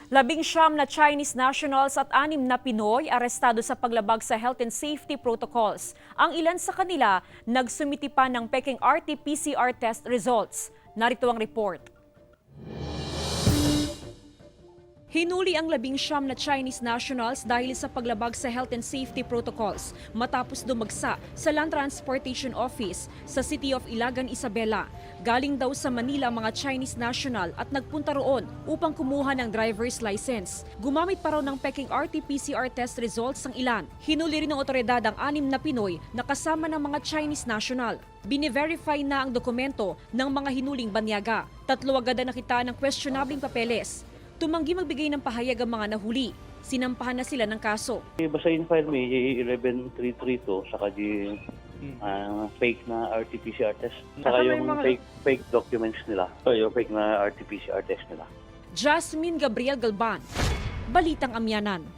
19 na Chinese nationals at 6 na Pinoy arestado sa paglabag sa health and safety protocols. Ang ilan sa kanila nagsumiti pa ng pekeng RT-PCR test results. Narito ang report. Hinuli ang 19 na Chinese nationals dahil sa paglabag sa health and safety protocols matapos dumagsa sa Land Transportation Office sa City of Ilagan, Isabela. Galing daw sa Manila mga Chinese national at nagpunta roon upang kumuha ng driver's license. Gumamit pa raw ng pekeng RT-PCR test results ang ilan. Hinuli rin ng otoridad ang 6 na Pinoy na kasama ng mga Chinese national. Bine-verify na ang dokumento ng mga hinuling banyaga. 3 agad na nakita ng questionabling papeles. Tumanggi magbigay ng pahayag ang mga nahuli. Sinampahan na sila ng kaso. Basta in-file may 11332 saka yung fake na RT-PCR test. Saka yung fake documents nila. So yung fake na RT-PCR test nila. Gabriel-Galban, Balitang Amianan.